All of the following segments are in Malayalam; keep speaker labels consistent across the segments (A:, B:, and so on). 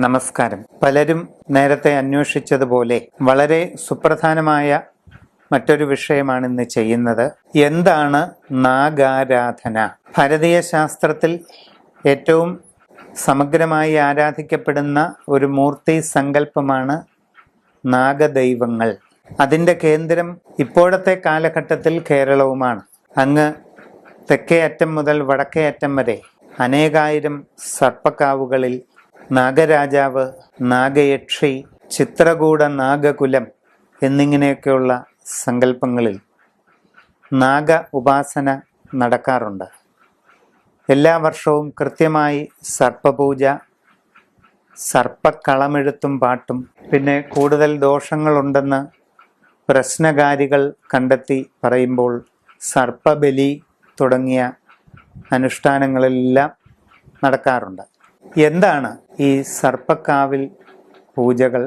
A: നമസ്കാരം. പലരും നേരത്തെ അന്വേഷിച്ചതുപോലെ വളരെ സുപ്രധാനമായ മറ്റൊരു വിഷയമാണ് ഇന്ന് ചെയ്യുന്നത്. എന്താണ് നാഗാരാധന? ഭാരതീയ ശാസ്ത്രത്തിൽ ഏറ്റവും സമഗ്രമായി ആരാധിക്കപ്പെടുന്ന ഒരു മൂർത്തി സങ്കല്പമാണ് നാഗദൈവങ്ങൾ. അതിൻ്റെ കേന്ദ്രം ഇപ്പോഴത്തെ കാലഘട്ടത്തിൽ കേരളവുമാണ്. അങ്ങ് തെക്കേ അറ്റം മുതൽ വടക്കേ അറ്റം വരെ അനേകായിരം സർപ്പക്കാവുകളിൽ നാഗരാജാവ്, നാഗയക്ഷി, ചിത്രകൂട നാഗകുലം എന്നിങ്ങനെയൊക്കെയുള്ള സങ്കല്പങ്ങളിൽ നാഗ ഉപാസന നടക്കാറുണ്ട്. എല്ലാ വർഷവും കൃത്യമായി സർപ്പപൂജ, സർപ്പക്കളമെഴുത്തും പാട്ടും, പിന്നെ കൂടുതൽ ദോഷങ്ങളുണ്ടെന്ന് പ്രശ്നകാരികൾ കണ്ടെത്തി പറയുമ്പോൾ സർപ്പബലി തുടങ്ങിയ അനുഷ്ഠാനങ്ങളെല്ലാം നടക്കാറുണ്ട്. എന്താണ് ഈ സർപ്പക്കാവിൽ പൂജകൾ,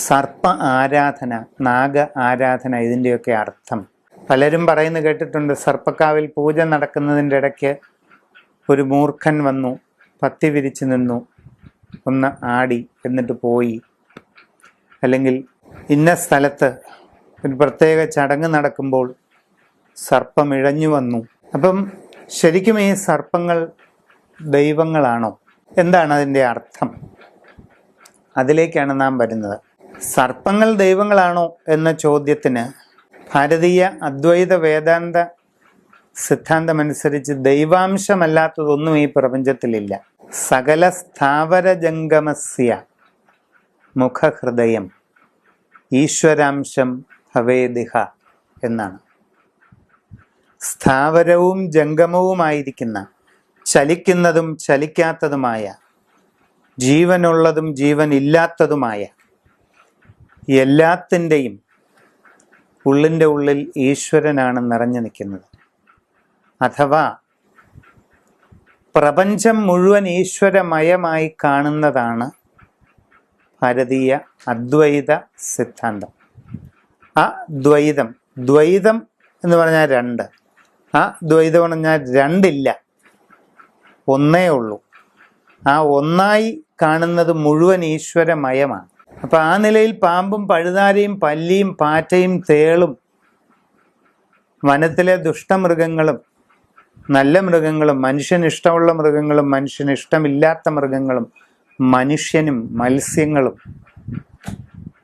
A: സർപ്പ ആരാധന, നാഗ ആരാധന, ഇതിൻ്റെയൊക്കെ അർത്ഥം? പലരും പറയുന്നത് കേട്ടിട്ടുണ്ട്, സർപ്പക്കാവിൽ പൂജ നടക്കുന്നതിൻ്റെ ഇടയ്ക്ക് ഒരു മൂർഖൻ വന്നു, പത്തി വിരിച്ചു നിന്നു, ഒന്ന് ആടി, എന്നിട്ട് പോയി. അല്ലെങ്കിൽ ഇന്ന സ്ഥലത്ത് ഒരു പ്രത്യേക ചടങ്ങ് നടക്കുമ്പോൾ സർപ്പം ഇഴഞ്ഞു വന്നു. അപ്പം ശരിക്കും ഈ സർപ്പങ്ങൾ ദൈവങ്ങളാണോ? എന്താണ് അതിൻ്റെ അർത്ഥം? അതിലേക്കാണ് നാം വരുന്നത്. സർപ്പങ്ങൾ ദൈവങ്ങളാണോ എന്ന ചോദ്യത്തിന് ഭാരതീയ അദ്വൈത വേദാന്ത സിദ്ധാന്തമനുസരിച്ച് ദൈവാംശമല്ലാത്തതൊന്നും ഈ പ്രപഞ്ചത്തിലില്ല. സകല സ്ഥാവരജംഗമസ്യ മുഖഹൃദയം ഈശ്വരാംശം ഭവേദിഹ എന്നാണ്. സ്ഥാവരവും ജംഗമവുമായിരിക്കുന്ന, ചലിക്കുന്നതും ചലിക്കാത്തതുമായ, ജീവനുള്ളതും ജീവനില്ലാത്തതുമായ എല്ലാത്തിൻ്റെയും ഉള്ളിൻ്റെ ഉള്ളിൽ ഈശ്വരനാണ് നിറഞ്ഞു നിൽക്കുന്നത്. അഥവാ പ്രപഞ്ചം മുഴുവൻ ഈശ്വരമയമായി കാണുന്നതാണ് ഭാരതീയ അദ്വൈത സിദ്ധാന്തം. ആ ദ്വൈതം, ദ്വൈതം എന്ന് പറഞ്ഞാൽ രണ്ട്, ആ ദ്വൈതം എന്ന് പറഞ്ഞാൽ രണ്ടില്ല, ഒന്നേ ഉള്ളൂ. ആ ഒന്നായി കാണുന്നത് മുഴുവൻ ഈശ്വരമയമാണ്. അപ്പം ആ നിലയിൽ പാമ്പും പഴുതാരയും പല്ലിയും പാറ്റയും തേളും, വനത്തിലെ ദുഷ്ടമൃഗങ്ങളും നല്ല മൃഗങ്ങളും, മനുഷ്യന് ഇഷ്ടമുള്ള മൃഗങ്ങളും മനുഷ്യന് ഇഷ്ടമില്ലാത്ത മൃഗങ്ങളും, മനുഷ്യനും മത്സ്യങ്ങളും,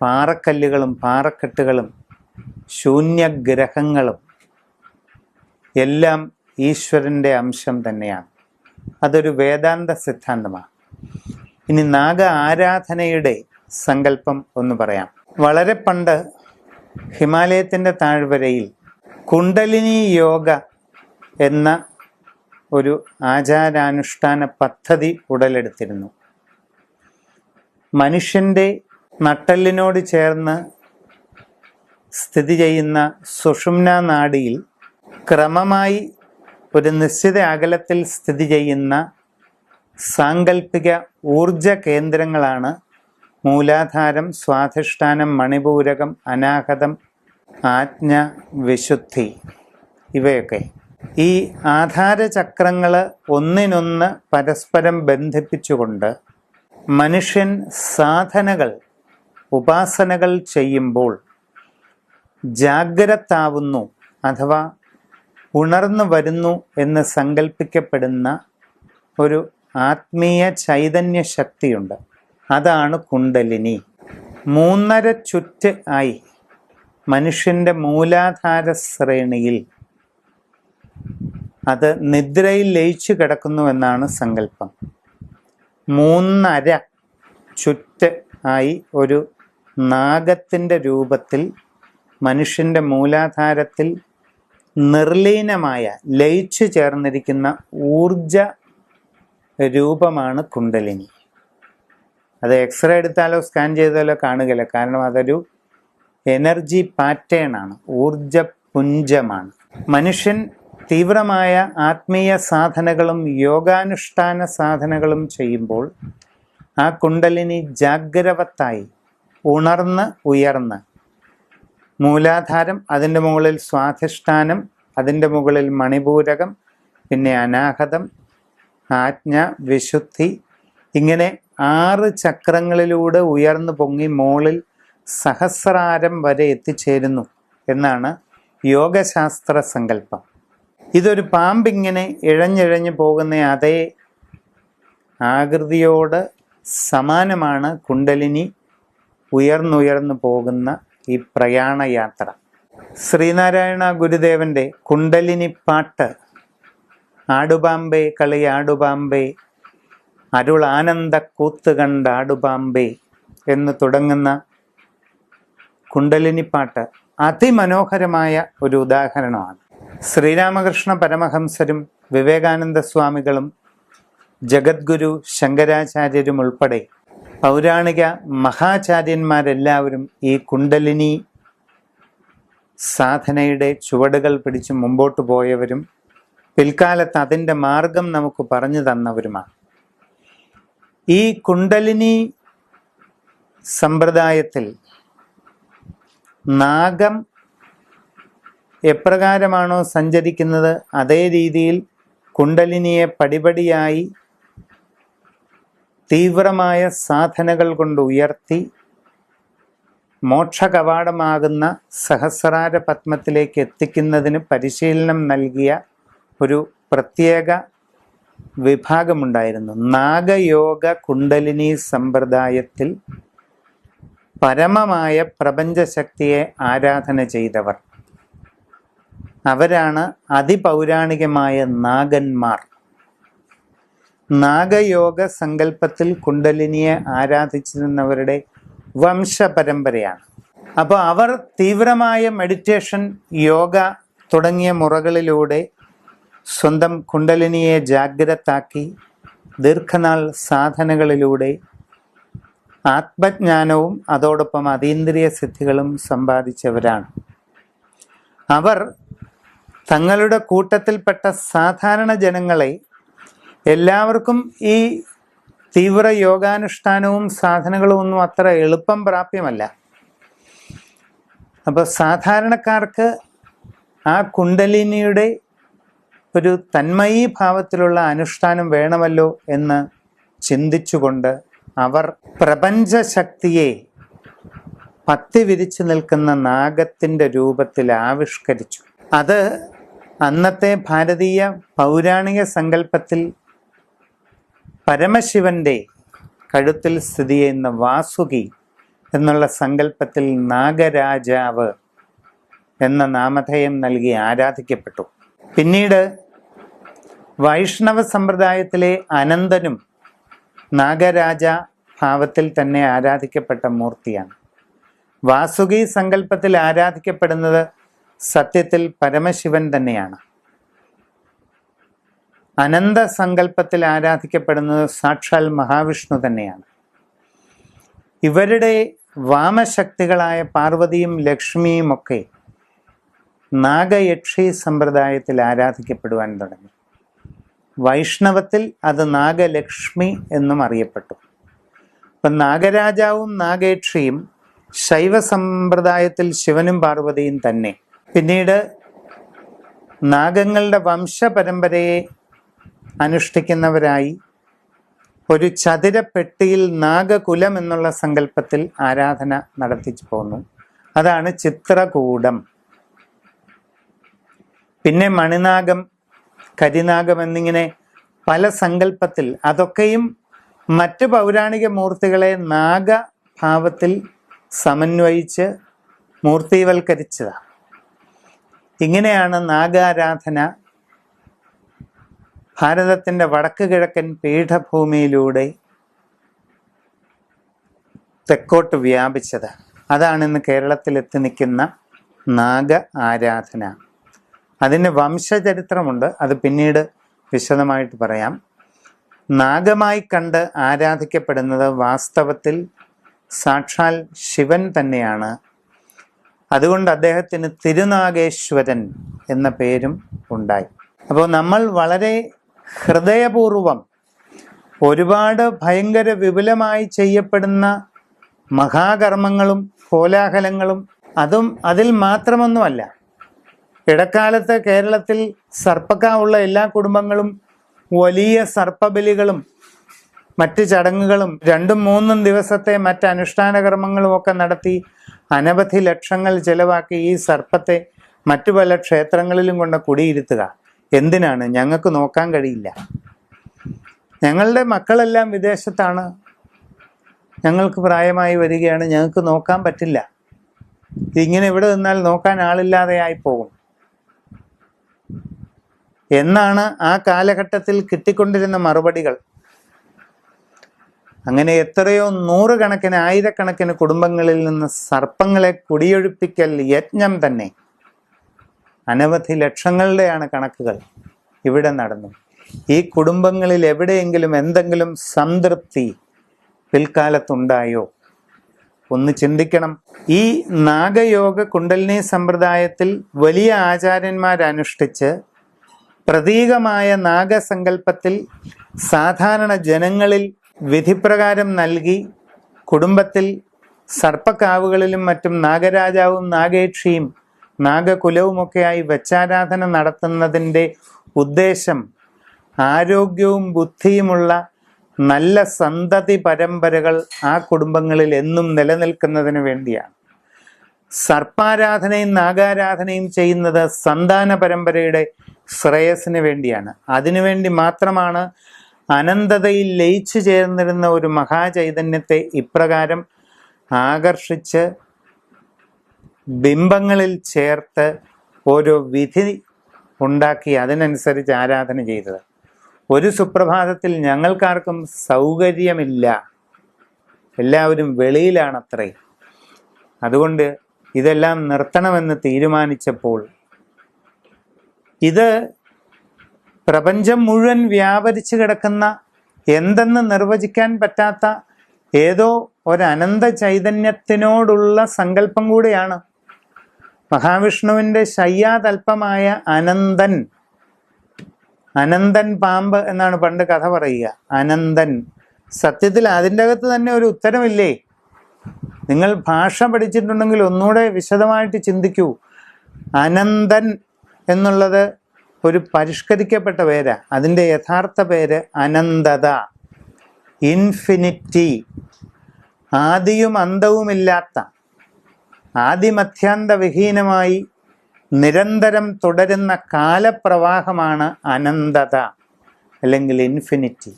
A: പാറക്കല്ലുകളും പാറക്കെട്ടുകളും ശൂന്യഗ്രഹങ്ങളും എല്ലാം ഈശ്വരൻ്റെ അംശം തന്നെയാണ്. അതൊരു വേദാന്ത സിദ്ധാന്തമാണ്. ഇനി നാഗ ആരാധനയുടെ സങ്കല്പം ഒന്ന് പറയാം. വളരെ പണ്ട് ഹിമാലയത്തിൻ്റെ താഴ്വരയിൽ കുണ്ടലിനി യോഗ എന്ന ഒരു ആചാരാനുഷ്ഠാന പദ്ധതി ഉടലെടുത്തിരുന്നു. മനുഷ്യൻ്റെ നട്ടെല്ലിനോട് ചേർന്ന് സ്ഥിതി ചെയ്യുന്ന സുഷുമ്ന നാഡിയിൽ ക്രമമായി ഒരു നിശ്ചിത അകലത്തിൽ സ്ഥിതി ചെയ്യുന്ന സാങ്കല്പിക ഊർജ കേന്ദ്രങ്ങളാണ് മൂലാധാരം, സ്വാധിഷ്ഠാനം, മണിപൂരകം, അനാഹതം, ആജ്ഞ, വിശുദ്ധി. ഇവയൊക്കെ ഈ ആധാരചക്രങ്ങൾ ഒന്നിനൊന്ന് പരസ്പരം ബന്ധിപ്പിച്ചുകൊണ്ട് മനുഷ്യൻ സാധനകൾ, ഉപാസനകൾ ചെയ്യുമ്പോൾ ജാഗ്രതാവുന്നു അഥവാ ഉണർന്നു വരുന്നു എന്ന് സങ്കല്പിക്കപ്പെടുന്ന ഒരു ആത്മീയ ചൈതന്യ ശക്തിയുണ്ട്. അതാണ് കുണ്ടലിനി. 3.5 ചുറ്റ് ആയി മനുഷ്യൻ്റെ മൂലാധാര ശ്രേണിയിൽ അത് നിദ്രയിൽ ലയിച്ചു കിടക്കുന്നുവെന്നാണ് സങ്കല്പം. 3.5 ചുറ്റ് ആയി ഒരു നാഗത്തിൻ്റെ രൂപത്തിൽ മനുഷ്യൻ്റെ മൂലാധാരത്തിൽ നിർലീനമായ, ലയിച്ചു ചേർന്നിരിക്കുന്ന ഊർജ രൂപമാണ് കുണ്ടലിനി. അത് എക്സ്റേ എടുത്താലോ സ്കാൻ ചെയ്താലോ കാണുകയില്ല, കാരണം അതൊരു എനർജി പാറ്റേൺ ആണ്, ഊർജപുഞ്ചമാണ്. മനുഷ്യൻ തീവ്രമായ ആത്മീയ സാധനകളും യോഗാനുഷ്ഠാന സാധനകളും ചെയ്യുമ്പോൾ ആ കുണ്ടലിനി ജാഗ്രവത്തായി ഉണർന്ന് ഉയർന്ന് മൂലാധാരം, അതിൻ്റെ മുകളിൽ സ്വാധിഷ്ഠാനം, അതിൻ്റെ മുകളിൽ മണിപൂരകം, പിന്നെ അനാഹതം, ആജ്ഞ, വിശുദ്ധി, ഇങ്ങനെ 6 ചക്രങ്ങളിലൂടെ ഉയർന്നു പൊങ്ങി മോളിൽ സഹസ്രാരം വരെ എത്തിച്ചേരുന്നു എന്നാണ് യോഗശാസ്ത്ര സങ്കല്പം. ഇതൊരു പാമ്പിങ്ങനെ ഇഴഞ്ഞിഴഞ്ഞു പോകുന്ന അതേ ആകൃതിയോട് സമാനമാണ് കുണ്ടലിനി ഉയർന്നുയർന്നു പോകുന്ന ഈ പ്രയാണയാത്ര. ശ്രീനാരായണ ഗുരുദേവൻ്റെ കുണ്ടലിനി പാട്ട് ആടുപാമ്പേ കളിയാടുപാമ്പേ അരുൾ ആനന്ദ കൂത്ത് കണ്ടാടുപാമ്പേ എന്ന് തുടങ്ങുന്ന കുണ്ടലിനി പാട്ട് അതിമനോഹരമായ ഒരു ഉദാഹരണമാണ്. ശ്രീരാമകൃഷ്ണ പരമഹംസരും വിവേകാനന്ദ സ്വാമികളും ജഗദ്ഗുരു ശങ്കരാചാര്യരും ഉൾപ്പെടെ പൗരാണിക മഹാചാര്യന്മാരെല്ലാവരും ഈ കുണ്ടലിനി സാധനയുടെ ചുവടുകൾ പിടിച്ച് മുമ്പോട്ട് പോയവരും പിൽക്കാലത്ത് അതിൻ്റെ മാർഗം നമുക്ക് പറഞ്ഞു തന്നവരുമാണ്. ഈ കുണ്ടലിനി സമ്പ്രദായത്തിൽ നാഗം എപ്രകാരമാണോ സഞ്ചരിക്കുന്നത് അതേ രീതിയിൽ കുണ്ടലിനിയെ പടിപടിയായി തീവ്രമായ സാധനകൾ കൊണ്ട് ഉയർത്തി മോക്ഷകവാടമാകുന്ന സഹസ്രാര പത്മത്തിലേക്ക് എത്തിക്കുന്നതിന് പരിശീലനം നൽകിയ ഒരു പ്രത്യേക വിഭാഗമുണ്ടായിരുന്നു. നാഗയോഗ കുണ്ടലിനി സമ്പ്രദായത്തിൽ പരമമായ പ്രപഞ്ചശക്തിയെ ആരാധന ചെയ്തവർ. അവരാണ് അതിപൗരാണികമായ നാഗന്മാർ. നാഗയോഗ സങ്കല്പത്തിൽ കുണ്ടലിനിയെ ആരാധിച്ചിരുന്നവരുടെ വംശപരമ്പരയാണ്. അപ്പോൾ അവർ തീവ്രമായ മെഡിറ്റേഷൻ, യോഗ തുടങ്ങിയ മുറകളിലൂടെ സ്വന്തം കുണ്ടലിനിയെ ജാഗ്രതാക്കി ദീർഘനാൾ സാധനകളിലൂടെ ആത്മജ്ഞാനവും അതോടൊപ്പം അതീന്ദ്രിയ സിദ്ധികളും സമ്പാദിച്ചവരാണ്. അവർ തങ്ങളുടെ കൂട്ടത്തിൽപ്പെട്ട സാധാരണ ജനങ്ങളെ, എല്ലാവർക്കും ഈ തീവ്ര യോഗാനുഷ്ഠാനവും സാധനങ്ങളും ഒന്നും അത്ര എളുപ്പം പ്രാപ്യമല്ല. അപ്പോൾ സാധാരണക്കാർക്ക് ആ കുണ്ടലിനിയുടെ ഒരു തന്മയീ ഭാവത്തിലുള്ള അനുഷ്ഠാനം വേണമല്ലോ എന്ന് ചിന്തിച്ചുകൊണ്ട് അവർ പ്രപഞ്ചശക്തിയെ പത്തി വിരിച്ചു നിൽക്കുന്ന നാഗത്തിൻ്റെ രൂപത്തിൽ ആവിഷ്കരിച്ചു. അത് അന്നത്തെ ഭാരതീയ പൗരാണിക സങ്കല്പത്തിൽ പരമശിവന്റെ കഴുത്തിൽ സ്ഥിതി ചെയ്യുന്ന വാസുകി എന്നുള്ള സങ്കല്പത്തിൽ നാഗരാജാവ് എന്ന നാമധേയം നൽകി ആരാധിക്കപ്പെട്ടു. പിന്നീട് വൈഷ്ണവ സമ്പ്രദായത്തിലെ അനന്തനും നാഗരാജ ഭാവത്തിൽ തന്നെ ആരാധിക്കപ്പെട്ട മൂർത്തിയാണ്. വാസുകി സങ്കല്പത്തിൽ ആരാധിക്കപ്പെടുന്നത് സത്യത്തിൽ പരമശിവൻ തന്നെയാണ്. അനന്ത സങ്കല്പത്തിൽ ആരാധിക്കപ്പെടുന്നത് സാക്ഷാൽ മഹാവിഷ്ണു തന്നെയാണ്. ഇവരുടെ വാമശക്തികളായ പാർവതിയും ലക്ഷ്മിയും ഒക്കെ നാഗയക്ഷി സമ്പ്രദായത്തിൽ ആരാധിക്കപ്പെടുവാൻ തുടങ്ങി. വൈഷ്ണവത്തിൽ അത് നാഗലക്ഷ്മി എന്നും അറിയപ്പെട്ടു. അപ്പം നാഗരാജാവും നാഗയക്ഷിയും ശൈവ സമ്പ്രദായത്തിൽ ശിവനും പാർവതിയും തന്നെ. പിന്നീട് നാഗങ്ങളുടെ വംശപരമ്പരയെ അനുഷ്ഠിക്കുന്നവരായി ഒരു ചതുരപ്പെട്ടിയിൽ നാഗകുലം എന്നുള്ള സങ്കല്പത്തിൽ ആരാധന നടത്തിച്ചു പോന്നു. അതാണ് ചിത്രകൂടം. പിന്നെ മണിനാഗം, കരിനാഗം എന്നിങ്ങനെ പല സങ്കല്പത്തിൽ, അതൊക്കെയും മറ്റ് പൗരാണിക മൂർത്തികളെ നാഗഭാവത്തിൽ സമന്വയിച്ച് മൂർത്തിവൽക്കരിച്ചതാണ്. ഇങ്ങനെയാണ് നാഗാരാധന ഭാരതത്തിൻ്റെ വടക്ക് കിഴക്കൻ പീഠഭൂമിയിലൂടെ തെക്കോട്ട് വ്യാപിച്ചത്. അതാണ് ഇന്ന് കേരളത്തിൽ എത്തി നിൽക്കുന്ന നാഗ ആരാധന. അതിന് വംശചരിത്രമുണ്ട്, അത് പിന്നീട് വിശദമായിട്ട് പറയാം. നാഗമായി കണ്ട് ആരാധിക്കപ്പെടുന്നത് വാസ്തവത്തിൽ സാക്ഷാൽ ശിവൻ തന്നെയാണ്. അതുകൊണ്ട് അദ്ദേഹത്തിന് തിരുനാഗേശ്വരൻ എന്ന പേരും ഉണ്ടായി. അപ്പോൾ നമ്മൾ വളരെ ഹൃദയപൂർവം ഒരുപാട് ഭയങ്കര വിപുലമായി ചെയ്യപ്പെടുന്ന മഹാകർമ്മങ്ങളും കോലാഹലങ്ങളും അതിൽ മാത്രമൊന്നുമല്ല. ഇടക്കാലത്ത് കേരളത്തിൽ സർപ്പക്കാവുള്ള എല്ലാ കുടുംബങ്ങളും വലിയ സർപ്പബലികളും മറ്റ് ചടങ്ങുകളും 2-3 ദിവസത്തെ മറ്റ് അനുഷ്ഠാന കർമ്മങ്ങളും ഒക്കെ നടത്തി അനവധി ലക്ഷങ്ങൾ ചെലവാക്കി ഈ സർപ്പത്തെ മറ്റു പല ക്ഷേത്രങ്ങളിലും കൊണ്ട് കുടിയിരുത്തുക എന്തിനാണ്? ഞങ്ങൾക്ക് നോക്കാൻ കഴിയില്ല. ഞങ്ങളുടെ മക്കളെല്ലാം വിദേശത്താണ്, ഞങ്ങൾക്ക് പ്രായമായി വരികയാണ്, ഞങ്ങൾക്ക് നോക്കാൻ പറ്റില്ല, ഇങ്ങനെ ഇവിടെ നിന്നാൽ നോക്കാൻ ആളില്ലാതെയായി പോകും എന്നാണ് ആ കാലഘട്ടത്തിൽ കിട്ടിക്കൊണ്ടിരുന്ന മറുപടികൾ. അങ്ങനെ എത്രയോ നൂറുകണക്കിന് ആയിരക്കണക്കിന് കുടുംബങ്ങളിൽ നിന്ന് സർപ്പങ്ങളെ കുടിയൊഴിപ്പിക്കൽ യജ്ഞം തന്നെ അനവധി ലക്ഷങ്ങളുടെയാണ് കണക്കുകൾ ഇവിടെ നടന്നു. ഈ കുടുംബങ്ങളിൽ എവിടെയെങ്കിലും എന്തെങ്കിലും സംതൃപ്തി പിൽക്കാലത്തുണ്ടായോ? ഒന്ന് ചിന്തിക്കണം. ഈ നാഗയോഗ കുണ്ടലിനി സമ്പ്രദായത്തിൽ വലിയ ആചാര്യന്മാരനുഷ്ഠിച്ച് പ്രതീകമായ നാഗസങ്കല്പത്തിൽ സാധാരണ ജനങ്ങളിൽ വിധിപ്രകാരം നൽകി കുടുംബത്തിൽ സർപ്പക്കാവുകളിലും മറ്റും നാഗരാജാവും നാഗേക്ഷിയും നാഗകുലവുമൊക്കെയായി വച്ചാരാധന നടത്തുന്നതിൻ്റെ ഉദ്ദേശം ആരോഗ്യവും ബുദ്ധിയുമുള്ള നല്ല സന്തതി പരമ്പരകൾ ആ കുടുംബങ്ങളിൽ എന്നും നിലനിൽക്കുന്നതിന് വേണ്ടിയാണ്. സർപ്പാരാധനയും നാഗാരാധനയും ചെയ്യുന്നത് സന്താന പരമ്പരയുടെ ശ്രേയസ്സിന് വേണ്ടിയാണ്. അതിനുവേണ്ടി മാത്രമാണ് അനന്തതയിൽ ലയിച്ചു ചേർന്നിരുന്ന ഒരു മഹാചൈതന്യത്തെ ഇപ്രകാരം ആകർഷിച്ച് ബിംബങ്ങളിൽ ചേർത്ത് ഓരോ വിധി ഉണ്ടാക്കി അതിനനുസരിച്ച് ആരാധന ചെയ്തത്. ഒരു സുപ്രഭാതത്തിൽ ഞങ്ങൾക്കാർക്കും സൗകര്യമില്ല, എല്ലാവരും വെളിയിലാണത്രേ. അതുകൊണ്ട് ഇതെല്ലാം നിർത്തണമെന്ന് തീരുമാനിച്ചപ്പോൾ ഇത് പ്രപഞ്ചം മുഴുവൻ വ്യാപരിച്ചു കിടക്കുന്ന എന്തെന്ന് നിർവചിക്കാൻ പറ്റാത്ത ഏതോ ഒരനന്ത ചൈതന്യത്തിനോടുള്ള സങ്കല്പം കൂടിയാണ്. മഹാവിഷ്ണുവിൻ്റെ ശയ്യാതൽപമായ അനന്തൻ, അനന്തൻ പാമ്പ് എന്നാണ് പണ്ട് കഥ പറയുക. അനന്തൻ, സത്യത്തിൽ അതിൻ്റെ അകത്ത് തന്നെ ഒരു ഉത്തരമില്ലേ? നിങ്ങൾ ഭാഷ പഠിച്ചിട്ടുണ്ടെങ്കിൽ ഒന്നുകൂടെ വിശദമായിട്ട് ചിന്തിക്കൂ. അനന്തൻ എന്നുള്ളത് ഒരു പരിഷ്കരിക്കപ്പെട്ട പേരാ. അതിൻ്റെ യഥാർത്ഥ പേര് അനന്തത, ഇൻഫിനിറ്റി, ആദിയും അന്തവുമില്ലാത്ത, ആദിമധ്യാന്തവിഹീനമായി നിരന്തരം തുടരുന്ന കാലപ്രവാഹമാണ് അനന്തത അല്ലെങ്കിൽ ഇൻഫിനിറ്റി.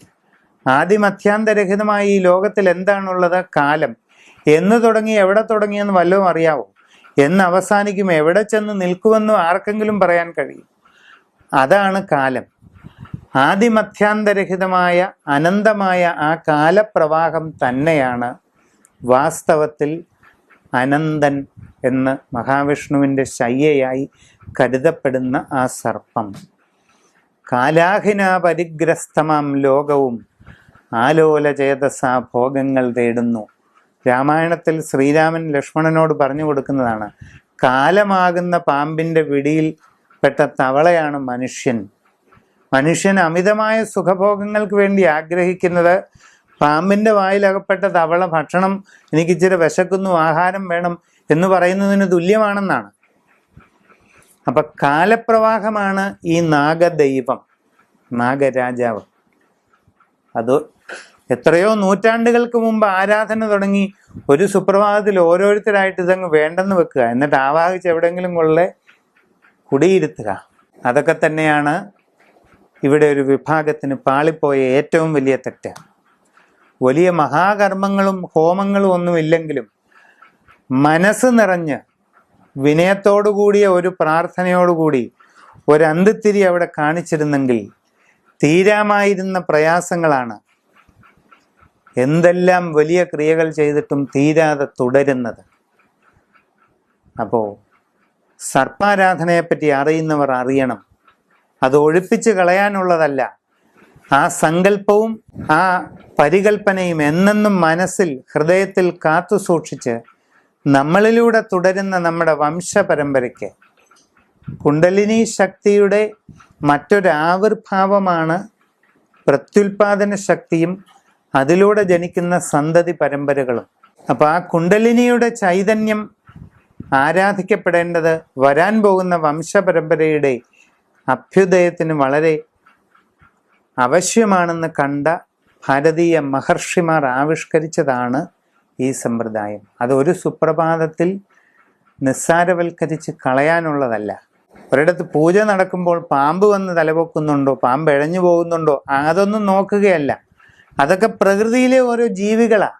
A: ആദിമധ്യാന്തരഹിതമായി ഈ ലോകത്തിൽ എന്താണുള്ളത്? കാലം. എന്ന് തുടങ്ങി എവിടെ തുടങ്ങിയെന്ന് വല്ലതും അറിയാവോ? എന്ന് അവസാനിക്കും, എവിടെ ചെന്ന് നിൽക്കുമെന്നും ആർക്കെങ്കിലും പറയാൻ കഴിയും? അതാണ് കാലം. ആദിമധ്യാന്തരഹിതമായ അനന്തമായ ആ കാലപ്രവാഹം തന്നെയാണ് വാസ്തവത്തിൽ അനന്തൻ എന്ന് മഹാവിഷ്ണുവിൻ്റെ ശയ്യയായി കരുതപ്പെടുന്ന ആ സർപ്പം. കാലാഹിന പരിഗ്രസ്തമാം ലോകവും ആലോലചേതസാ ഭോഗങ്ങൾ തേടുന്നു. രാമായണത്തിൽ ശ്രീരാമൻ ലക്ഷ്മണനോട് പറഞ്ഞു കൊടുക്കുന്നതാണ്. കാലമാകുന്ന പാമ്പിൻ്റെ പിടിയിൽ പെട്ട തവളയാണ് മനുഷ്യൻ. മനുഷ്യൻ അമിതമായ സുഖഭോഗങ്ങൾക്ക് വേണ്ടി ആഗ്രഹിക്കുന്നത് പാമ്പിൻ്റെ വായിലകപ്പെട്ട തവള ഭക്ഷണം, എനിക്ക് ഇച്ചിരി വിശക്കുന്നു, ആഹാരം വേണം എന്ന് പറയുന്നതിന് തുല്യമാണെന്നാണ്. അപ്പൊ കാലപ്രവാഹമാണ് ഈ നാഗദൈവം, നാഗരാജാവ്. അത് എത്രയോ നൂറ്റാണ്ടുകൾക്ക് മുമ്പ് ആരാധന തുടങ്ങി ഒരു സുപ്രഭാതത്തിൽ ഓരോരുത്തരായിട്ട് ഇതങ്ങ് വേണ്ടെന്ന് വെക്കുക, എന്നിട്ട് ആവാഹിച്ച് എവിടെയെങ്കിലും കൊള്ളെ കുടിയിരുത്തുക. അതൊക്കെ തന്നെയാണ് ഇവിടെ ഒരു വിഭാഗത്തിന് പാളിപ്പോയ ഏറ്റവും വലിയ തെറ്റ്. വലിയ മഹാകർമ്മങ്ങളും ഹോമങ്ങളും ഒന്നുമില്ലെങ്കിലും മനസ്സ് നിറഞ്ഞ് വിനയത്തോടുകൂടിയ ഒരു പ്രാർത്ഥനയോടുകൂടി ഒരു അന്തിത്തിരി അവിടെ കാണിച്ചിരുന്നെങ്കിൽ തീരാമായിരുന്ന പ്രയാസങ്ങളാണ് എന്തെല്ലാം വലിയ ക്രിയകൾ ചെയ്തിട്ടും തീരാതെ തുടരുന്നത്. അപ്പോൾ സർപ്പാരാധനയെപ്പറ്റി അറിയുന്നവർ അറിയണം, അത് ഒഴിപ്പിച്ച് കളയാനുള്ളതല്ല. ആ സങ്കല്പവും ആ പരികൽപ്പനയും എന്നെന്നും മനസ്സിൽ ഹൃദയത്തിൽ കാത്തു സൂക്ഷിച്ച് നമ്മളിലൂടെ തുടരുന്ന നമ്മുടെ വംശപരമ്പരയ്ക്ക് കുണ്ടലിനി ശക്തിയുടെ മറ്റൊരാവിർഭാവമാണ് പ്രത്യുൽപാദന ശക്തിയും അതിലൂടെ ജനിക്കുന്ന സന്തതി പരമ്പരകളും. അപ്പോൾ ആ കുണ്ടലിനിയുടെ ചൈതന്യം ആരാധിക്കപ്പെടേണ്ടത് വരാൻ പോകുന്ന വംശപരമ്പരയുടെ അഭ്യുദയത്തിന് വളരെ ആവശ്യമാണെന്ന് കണ്ട ഭാരതീയ മഹർഷിമാർ ആവിഷ്കരിച്ചതാണ് ഈ സമ്പ്രദായം. അത് ഒരു സുപ്രഭാതത്തിൽ നിസ്സാരവൽക്കരിച്ച് കളയാനുള്ളതല്ല. ഒരിടത്ത് പൂജ നടക്കുമ്പോൾ പാമ്പ് വന്ന് തലപൊക്കുന്നുണ്ടോ, പാമ്പ് ഇഴഞ്ഞു പോകുന്നുണ്ടോ, അതൊന്നും നോക്കുകയല്ല. അതൊക്കെ പ്രകൃതിയിലെ ഓരോ ജീവികളാണ്.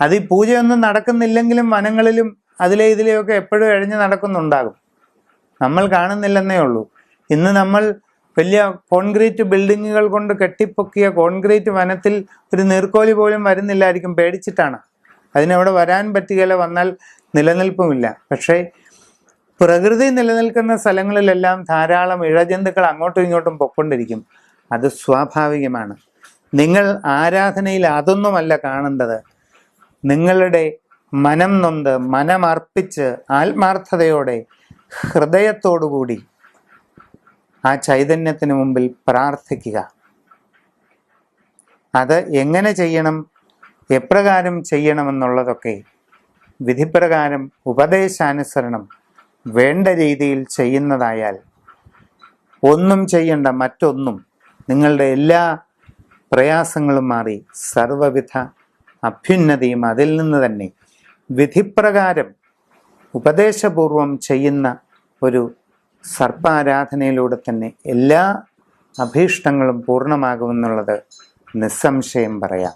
A: അത് ഈ പൂജയൊന്നും നടക്കുന്നില്ലെങ്കിലും വനങ്ങളിലും ഇതിലെയൊക്കെ എപ്പോഴും ഇഴഞ്ഞു നടക്കുന്നുണ്ടാകും. നമ്മൾ കാണുന്നില്ലെന്നേ ഉള്ളൂ. ഇന്ന് നമ്മൾ വലിയ കോൺക്രീറ്റ് ബിൽഡിങ്ങുകൾ കൊണ്ട് കെട്ടിപ്പൊക്കിയ കോൺക്രീറ്റ് വനത്തിൽ ഒരു നീർക്കോലി പോലും വരുന്നില്ലായിരിക്കും, പേടിച്ചിട്ടാണ്. അതിനവിടെ വരാൻ പറ്റുകയില്ല, വന്നാൽ നിലനിൽപ്പുമില്ല. പക്ഷേ പ്രകൃതി നിലനിൽക്കുന്ന സ്ഥലങ്ങളിലെല്ലാം ധാരാളം ഇഴജന്തുക്കൾ അങ്ങോട്ടും ഇങ്ങോട്ടും പൊക്കൊണ്ടിരിക്കും. അത് സ്വാഭാവികമാണ്. നിങ്ങൾ ആരാധനയിൽ അതൊന്നുമല്ല കാണേണ്ടത്. നിങ്ങളുടെ മനം നൊന്ത്, മനമർപ്പിച്ച്, ആത്മാർത്ഥതയോടെ, ഹൃദയത്തോടുകൂടി ആ ചൈതന്യത്തിന് മുമ്പിൽ പ്രാർത്ഥിക്കുക. അത് എങ്ങനെ ചെയ്യണം, എപ്രകാരം ചെയ്യണമെന്നുള്ളതൊക്കെ വിധിപ്രകാരം ഉപദേശാനുസരണം വേണ്ട രീതിയിൽ ചെയ്യുന്നതായാൽ ഒന്നും ചെയ്യേണ്ട മറ്റൊന്നും, നിങ്ങളുടെ എല്ലാ പ്രയാസങ്ങളും മാറി സർവവിധ അഭ്യുന്നതിയും അതിൽ നിന്ന് തന്നെ വിധിപ്രകാരം ഉപദേശപൂർവം ചെയ്യുന്ന ഒരു സർപ്പാരാധനയിലൂടെ തന്നെ എല്ലാ അഭീഷ്ടങ്ങളും പൂർണ്ണമാകുമെന്നുള്ളത് നിസ്സംശയം പറയാം.